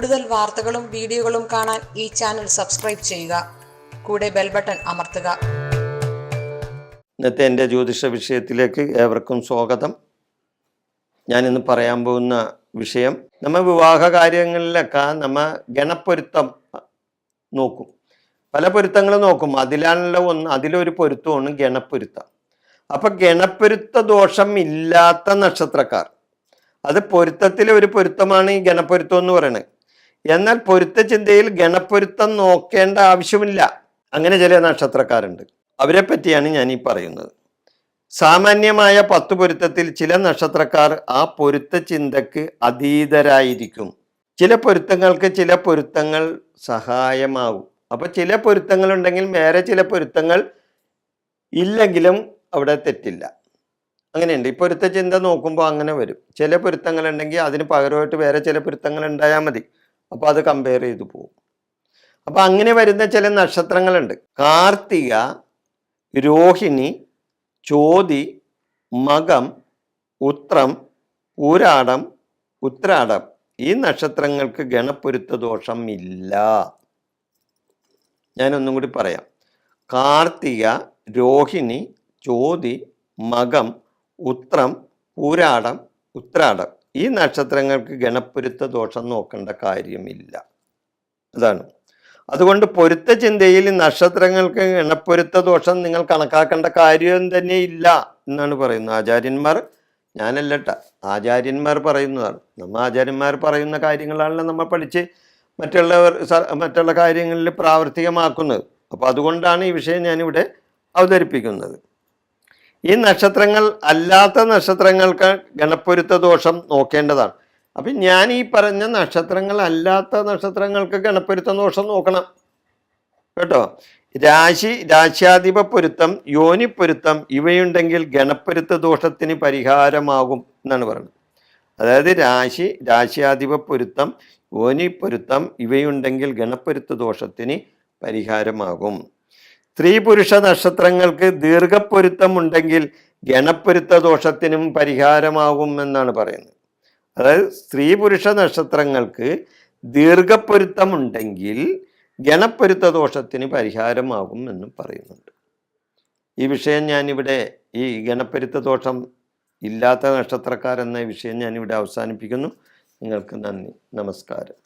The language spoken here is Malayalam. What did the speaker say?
കൂടുതൽ വാർത്തകളും വീഡിയോകളും കാണാൻ ഈ ചാനൽ സബ്സ്ക്രൈബ് ചെയ്യുക. കൂടെ ബെൽ ബട്ടൺ അമർത്തുക. ഇന്നത്തെ എൻ്റെ ജ്യോതിഷ വിഷയത്തിലേക്ക് ഏവർക്കും സ്വാഗതം. ഞാനിന്ന് പറയാൻ പോകുന്ന വിഷയം, നമ്മൾ വിവാഹ കാര്യങ്ങളിലൊക്കെ നമ്മൾ ഗണപ്പൊരുത്തം നോക്കും, പല പൊരുത്തങ്ങൾ നോക്കും. അതിലൊരു പൊരുത്തമാണ് ഗണപ്പൊരുത്തം. അപ്പം ഗണപ്പൊരുത്ത ദോഷം ഇല്ലാത്ത നക്ഷത്രക്കാർ, അത് പൊരുത്തത്തിലെ ഒരു പൊരുത്തമാണ് ഈ ഗണപ്പൊരുത്തം എന്ന് പറയുന്നത്. എന്നാൽ പൊരുത്ത ചിന്തയിൽ ഗണപ്പൊരുത്തം നോക്കേണ്ട ആവശ്യമില്ല. അങ്ങനെ ചില നക്ഷത്രക്കാരുണ്ട്, അവരെ പറ്റിയാണ് ഞാൻ ഈ പറയുന്നത്. സാമാന്യമായ 10 പൊരുത്തത്തിൽ ചില നക്ഷത്രക്കാർ ആ പൊരുത്ത ചിന്തക്ക് അതീതരായിരിക്കും. ചില പൊരുത്തങ്ങൾക്ക് ചില പൊരുത്തങ്ങൾ സഹായമാവും. അപ്പൊ ചില പൊരുത്തങ്ങൾ ഉണ്ടെങ്കിൽ വേറെ ചില പൊരുത്തങ്ങൾ ഇല്ലെങ്കിലും അവിടെ തെറ്റില്ല. അങ്ങനെയുണ്ട്. ഈ പൊരുത്ത ചിന്ത നോക്കുമ്പോൾ അങ്ങനെ വരും. ചില പൊരുത്തങ്ങൾ ഉണ്ടെങ്കിൽ അതിന് പകരമായിട്ട് വേറെ ചില പൊരുത്തങ്ങൾ ഉണ്ടായാൽ മതി. അപ്പോൾ അത് കമ്പയർ ചെയ്തു പോകും. അപ്പം അങ്ങനെ വരുന്ന ചില നക്ഷത്രങ്ങളുണ്ട്. കാർത്തിക, രോഹിണി, ചോതി, മകം, ഉത്രം, പൂരാടം, ഉത്രാടം, ഈ നക്ഷത്രങ്ങൾക്ക് ഗണപ്പൊരുത്ത ദോഷം ഇല്ല. ഞാനൊന്നും കൂടി പറയാം. കാർത്തിക, രോഹിണി, ചോതി, മകം, ഉത്രം, പൂരാടം, ഉത്രാടം, ഈ നക്ഷത്രങ്ങൾക്ക് ഗണപ്പൊരുത്ത ദോഷം നോക്കേണ്ട കാര്യമില്ല. അതാണ്. അതുകൊണ്ട് പൊരുത്ത ചിന്തയിൽ നക്ഷത്രങ്ങൾക്ക് ഗണപ്പൊരുത്ത ദോഷം നിങ്ങൾ കണക്കാക്കേണ്ട കാര്യം തന്നെ ഇല്ല എന്നാണ് പറയുന്നത് ആചാര്യന്മാർ. ഞാനല്ലട്ട, ആചാര്യന്മാർ പറയുന്നതാണ്. നമ്മൾ ആചാര്യന്മാർ പറയുന്ന കാര്യങ്ങളാണല്ലോ നമ്മൾ പഠിച്ച് മറ്റുള്ള കാര്യങ്ങളിൽ പ്രാവർത്തികമാക്കുന്നത്. അപ്പോൾ അതുകൊണ്ടാണ് ഈ വിഷയം ഞാനിവിടെ അവതരിപ്പിക്കുന്നത്. ഈ നക്ഷത്രങ്ങൾ അല്ലാത്ത നക്ഷത്രങ്ങൾക്ക് ഗണപ്പൊരുത്ത ദോഷം നോക്കേണ്ടതാണ്. അപ്പം ഞാൻ ഈ പറഞ്ഞ നക്ഷത്രങ്ങൾ അല്ലാത്ത നക്ഷത്രങ്ങൾക്ക് ഗണപ്പൊരുത്ത ദോഷം നോക്കണം കേട്ടോ. രാശ്യാധിപ പൊരുത്തം, യോനിപ്പൊരുത്തം ഇവയുണ്ടെങ്കിൽ ഗണപ്പൊരുത്ത ദോഷത്തിന് പരിഹാരമാകും എന്നാണ് പറയുന്നത്. അതായത് രാശ്യാധിപ പൊരുത്തം, യോനിപ്പൊരുത്തം ഇവയുണ്ടെങ്കിൽ ഗണപ്പൊരുത്ത ദോഷത്തിന് പരിഹാരമാകും. സ്ത്രീ പുരുഷ നക്ഷത്രങ്ങൾക്ക് ദീർഘപ്പൊരുത്തം ഉണ്ടെങ്കിൽ ഗണപ്പൊരുത്ത ദോഷത്തിനും പരിഹാരമാകും എന്നാണ് പറയുന്നത്. അതായത് സ്ത്രീ പുരുഷ നക്ഷത്രങ്ങൾക്ക് ദീർഘപ്പൊരുത്തം ഉണ്ടെങ്കിൽ ഗണപ്പൊരുത്ത ദോഷത്തിന് പരിഹാരമാകും എന്നും പറയുന്നുണ്ട്. ഈ വിഷയം ഞാനിവിടെ, ഈ ഗണപ്പൊരുത്ത ദോഷം ഇല്ലാത്ത നക്ഷത്രക്കാരെന്ന വിഷയം ഞാനിവിടെ അവസാനിപ്പിക്കുന്നു. നിങ്ങൾക്ക് നന്ദി, നമസ്കാരം.